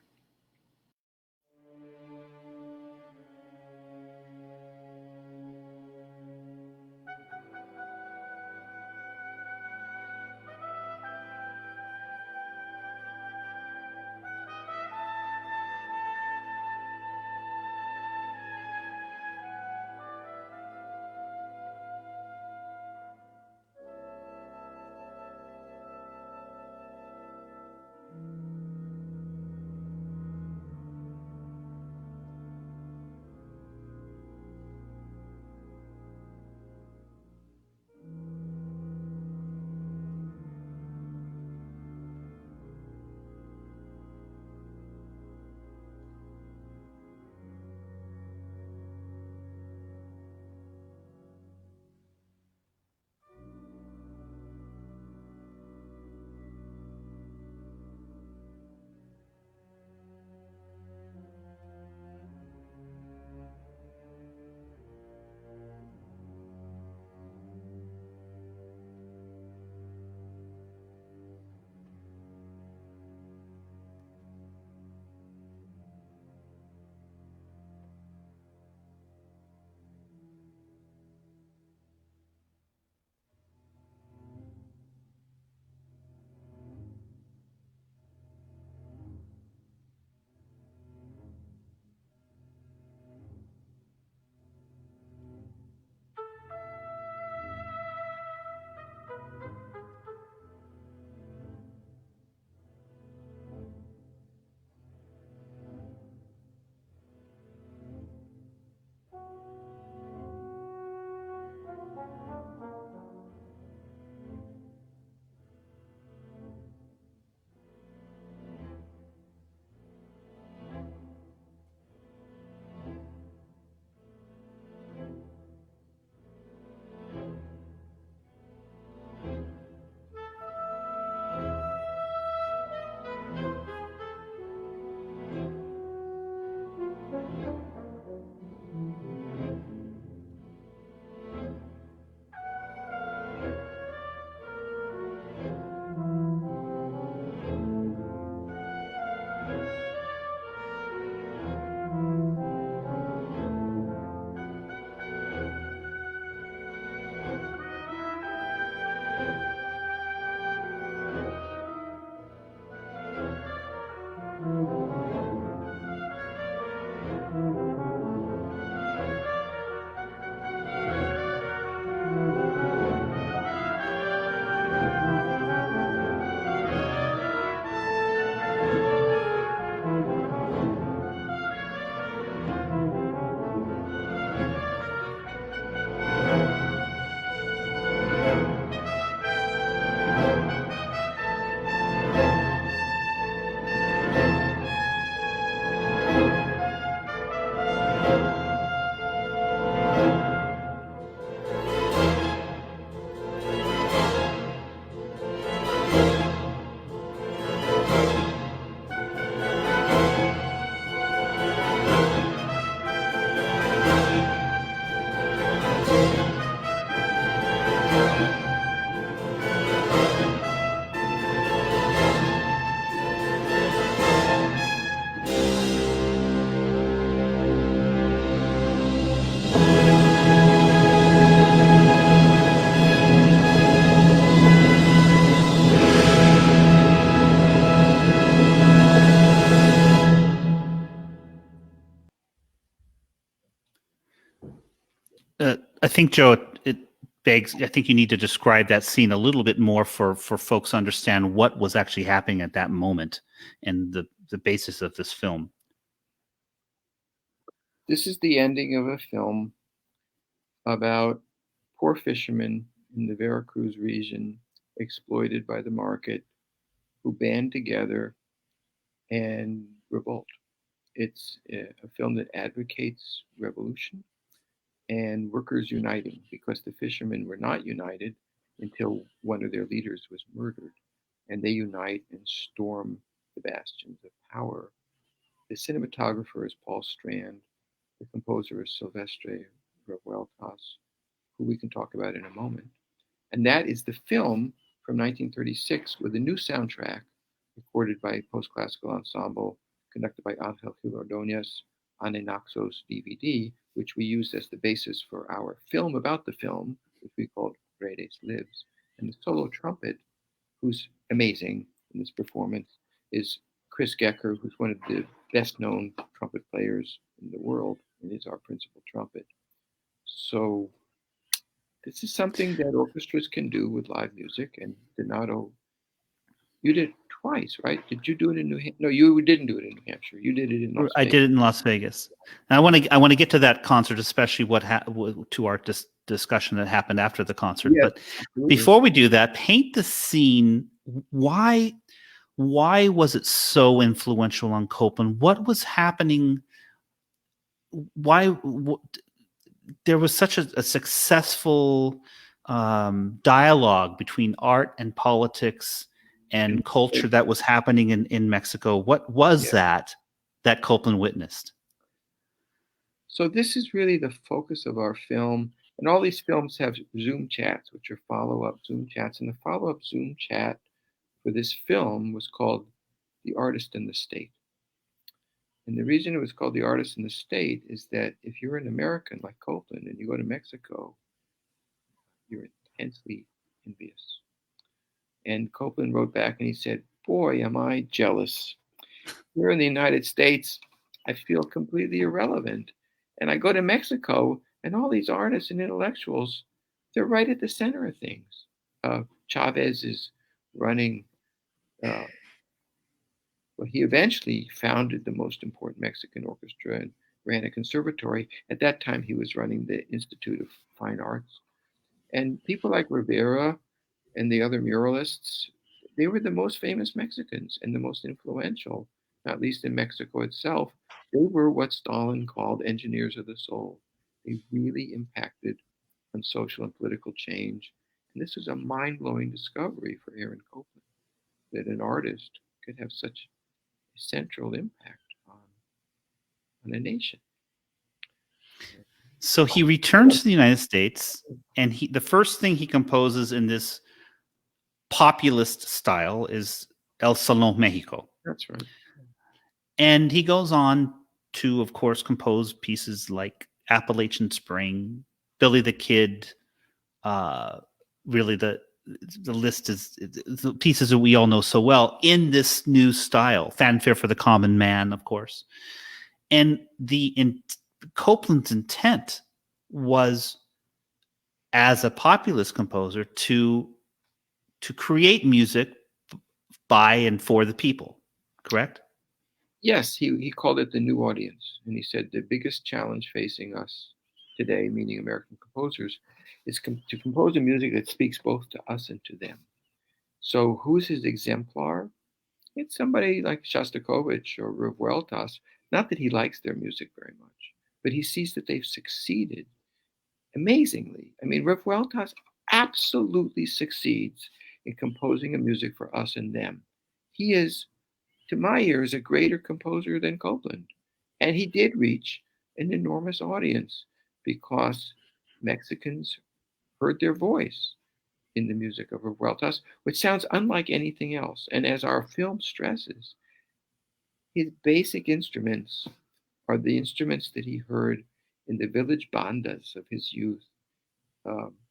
I think, Joe, it begs. I think you need to describe that scene a little bit more for folks to understand what was actually happening at that moment and the basis of this film. This is the ending of a film about poor fishermen in the Veracruz region exploited by the market who band together and revolt. It's a film that advocates revolution. and workers uniting, because the fishermen were not united until one of their leaders was murdered. And they unite and storm the bastions of power. The cinematographer is Paul Strand. The composer is Silvestre Revueltas, who we can talk about in a moment. And that is the film from 1936 with a new soundtrack recorded by a post-classical ensemble conducted by Angel Gil Ordóñez on a Naxos DVD, which we used as the basis for our film about the film, which we called Redes Lives. And the solo trumpet, who's amazing in this performance, is Chris Gecker, who's one of the best-known trumpet players in the world and is our principal trumpet. So this is something that orchestras can do with live music. And Donato, you did it twice, right? Did you do it in New Hampshire? No, you didn't do it in New Hampshire. You did it in Las Vegas. I did it in Las Vegas. And I want to get to that concert, especially to our discussion that happened after the concert. Yes, but absolutely. Before we do that, paint the scene. Why was it so influential on Copland? What was happening? There was such a successful dialogue between art and politics and culture that was happening in Mexico. What was that Copland witnessed? So this is really the focus of our film. And all these films have Zoom chats, which are follow-up Zoom chats. And the follow-up Zoom chat for this film was called The Artist and the State. And the reason it was called The Artist and the State is that if you're an American like Copland and you go to Mexico, you're intensely envious. And Copland wrote back and he said, "Boy, am I jealous. Here in the United States, I feel completely irrelevant. And I go to Mexico and all these artists and intellectuals, they're right at the center of things. Chavez is running, well, he eventually founded the most important Mexican orchestra and ran a conservatory. At that time, he was running the Institute of Fine Arts. And people like Rivera and the other muralists, they were the most famous Mexicans and the most influential, not least in Mexico itself. They were what Stalin called engineers of the soul. They really impacted on social and political change. And this was a mind-blowing discovery for Aaron Copland, that an artist could have such a central impact on a nation. So he returns to the United States, and the first thing he composes in this populist style is El Salón Mexico. That's right. And he goes on to, of course, compose pieces like Appalachian Spring, Billy the Kid. Really, the list is the pieces that we all know so well in this new style. Fanfare for the Common Man, of course. And Copland's intent was, as a populist composer, to create music by and for the people, correct? Yes, he called it the new audience. And he said the biggest challenge facing us today, meaning American composers, is to compose a music that speaks both to us and to them. So who's his exemplar? It's somebody like Shostakovich or Revueltas. Not that he likes their music very much, but he sees that they've succeeded amazingly. I mean, Revueltas absolutely succeeds in composing a music for us and them. He is, to my ears, a greater composer than Copland. And he did reach an enormous audience because Mexicans heard their voice in the music of Revueltas, which sounds unlike anything else. And as our film stresses, his basic instruments are the instruments that he heard in the village bandas of his youth.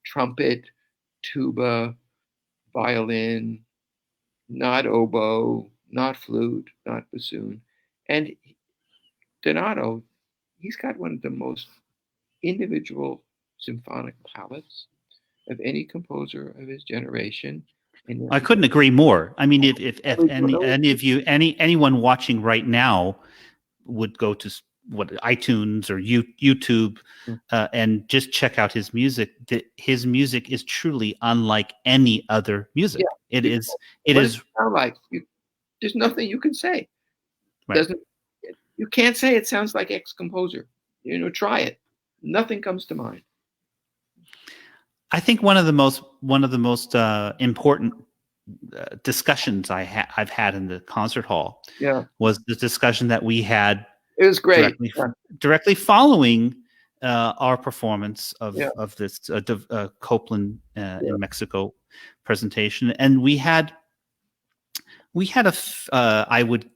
Trumpet, tuba, violin, not oboe, not flute, not bassoon. And Donato, he's got one of the most individual symphonic palettes of any composer of his generation. And I couldn't agree more. I mean, if anyone watching right now would go to iTunes or YouTube and just check out his music, his music is truly unlike any other music. Yeah. It is. What does it sound like? There's nothing you can say. Right. You can't say it sounds like X composer. Try it. Nothing comes to mind. I think one of the most important discussions I've had in the concert hall was the discussion that we had. It was great. Directly following our performance of this Copland in Mexico presentation, and we had I would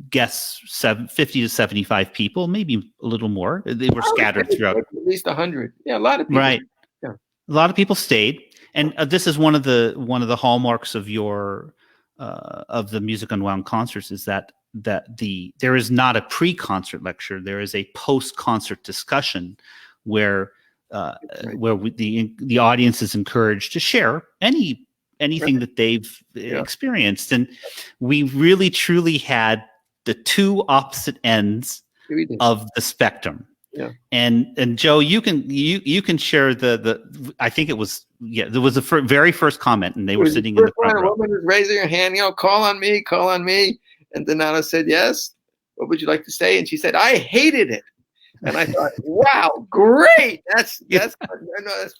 guess 50 to 75 people, maybe a little more. They were scattered throughout. At least 100. Yeah, a lot of people. Right. Yeah. A lot of people stayed, and this is one of the hallmarks of your of the Music Unwound concerts is that there is not a pre-concert lecture. There is a post-concert discussion where the audience is encouraged to share anything that they've experienced, and we really truly had the two opposite ends of the spectrum. Yeah. And Joe, you can share the I think it was there was a very first comment, and they were sitting in the front row. A woman was raising her hand, call on me, and Donato said, yes. What would you like to say? And she said, I hated it. And I thought, wow, great. That's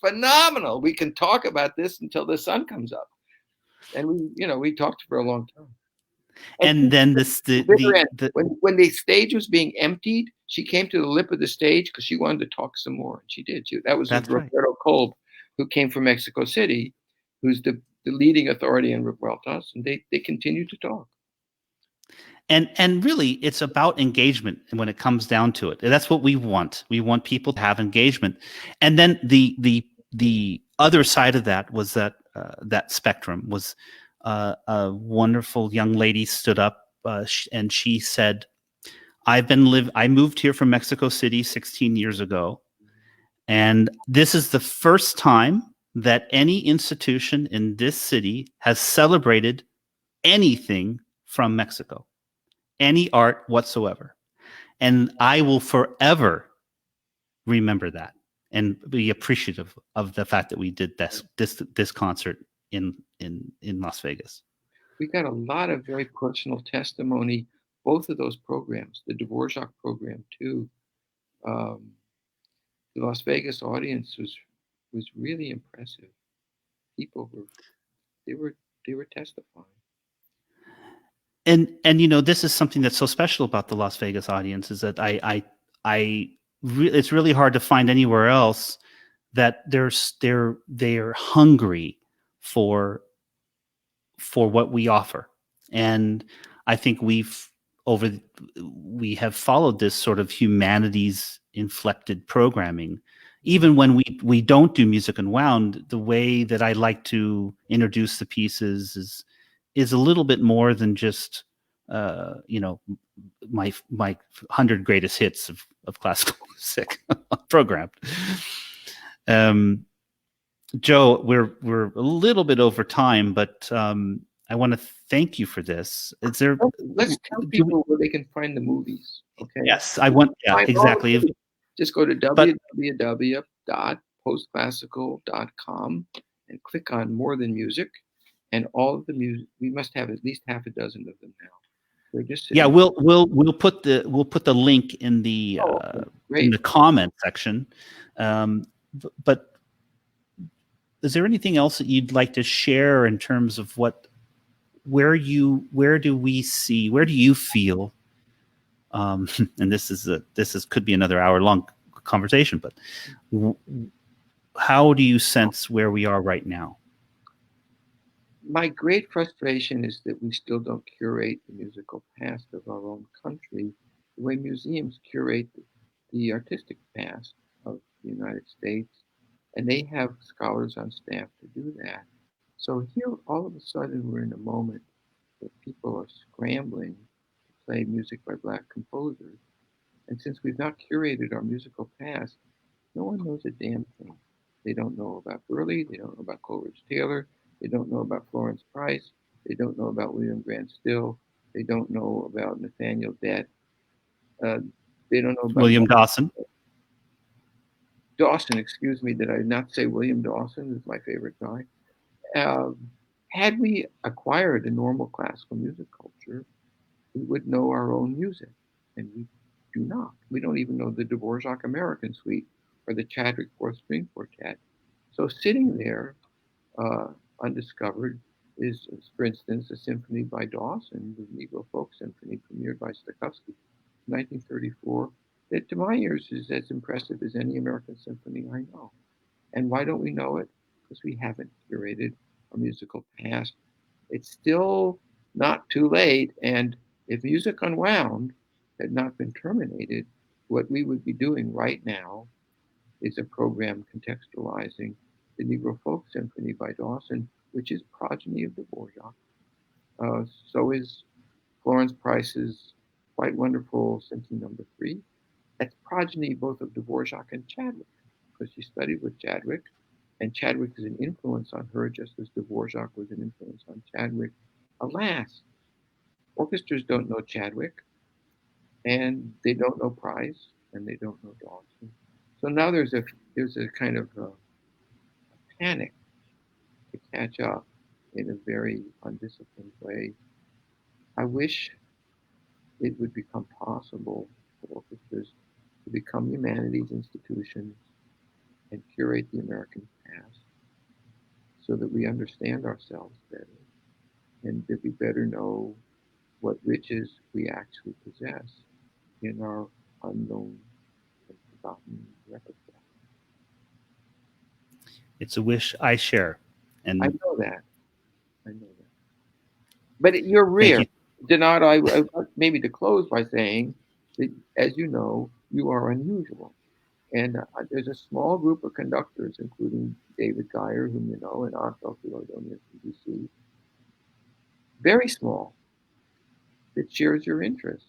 phenomenal. We can talk about this until the sun comes up. And we talked for a long time. And then when the stage was being emptied, she came to the lip of the stage because she wanted to talk some more. And she did. That was Roberto Kolb, who came from Mexico City, who's the leading authority in Revueltas, and they continued to talk. And really, it's about engagement when it comes down to it. And that's what we want. We want people to have engagement. And then the other side of that was that spectrum was a wonderful young lady stood up and she said, I moved here from Mexico City 16 years ago, and this is the first time that any institution in this city has celebrated anything from Mexico, any art whatsoever. And I will forever remember that and be appreciative of the fact that we did this concert in Las Vegas. We got a lot of very personal testimony, both of those programs, the Dvorak program too. The Las Vegas audience was really impressive. People were testifying. And this is something that's so special about the Las Vegas audience is that it's really hard to find anywhere else that they're hungry for what we offer. And I think we have followed this sort of humanities inflected programming. Even when we don't do Music Unwound, the way that I like to introduce the pieces is a little bit more than just my 100 greatest hits of classical music programmed. Joe, we're a little bit over time, but I want to thank you for this. Let's tell people where they can find the movies. Okay. Yes, exactly. Just go to www.postclassical.com and click on More Than Music, and all of the music. We must have at least half a dozen of them now. They're just we'll put the link in the comment section. But is there anything else that you'd like to share in terms of where do you feel? And this could be another hour-long conversation, but how do you sense where we are right now? My great frustration is that we still don't curate the musical past of our own country the way museums curate the artistic past of the United States, and they have scholars on staff to do that. So here, all of a sudden, we're in a moment that people are scrambling to play music by Black composers. And since we've not curated our musical past, no one knows a damn thing. They don't know about Burley, they don't know about Coleridge Taylor, they don't know about Florence Price, they don't know about William Grant Still, they don't know about Nathaniel Dett, they don't know about William Dawson. Excuse me, did I not say William Dawson is my favorite guy? Had we acquired a normal classical music culture, we would know our own music, and we do not. We don't even know the Dvorak American Suite or the Chadwick Fourth String Quartet. So sitting there, undiscovered, is, for instance, a symphony by Dawson, the Negro Folk Symphony, premiered by Stokowski in 1934, that to my ears is as impressive as any American symphony I know. And why don't we know it? Because we haven't curated our musical past. It's still not too late, and if Music Unwound had not been terminated, what we would be doing right now is a program contextualizing the Negro Folk Symphony by Dawson, which is progeny of Dvorak. So is Florence Price's quite wonderful Symphony Number 3. That's progeny both of Dvorak and Chadwick, because she studied with Chadwick, and Chadwick is an influence on her, just as Dvorak was an influence on Chadwick. Alas, orchestras don't know Chadwick, and they don't know Price, and they don't know Dawson. So now there's a kind of a panic to catch up in a very undisciplined way. I wish it would become possible for orchestras to become humanities institutions and curate the American past so that we understand ourselves better and that we better know what riches we actually possess in our unknown and forgotten repertoire. It's a wish I share. And I know that. But you're rare. you. Donato, I maybe to close by saying that, as you know, you are unusual. And there's a small group of conductors, including David Geyer, whom you know, and Arthur Philodonius from DC, very small, that shares your interest.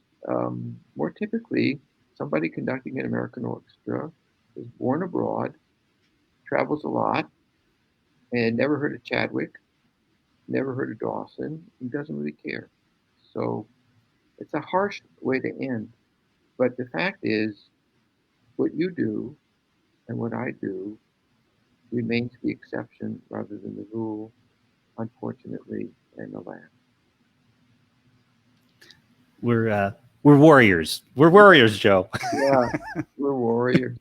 More typically, somebody conducting an American orchestra is born abroad, travels a lot, and never heard of Chadwick, never heard of Dawson, and doesn't really care. So it's a harsh way to end. But the fact is, what you do and what I do remains the exception rather than the rule, unfortunately, and alas. We're warriors. We're warriors, Joe. Yeah, we're warriors.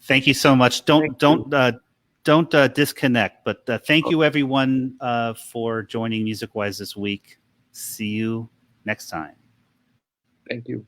Thank you so much. Don't disconnect. But thank you, everyone, for joining MusicWise this week. See you next time. Thank you.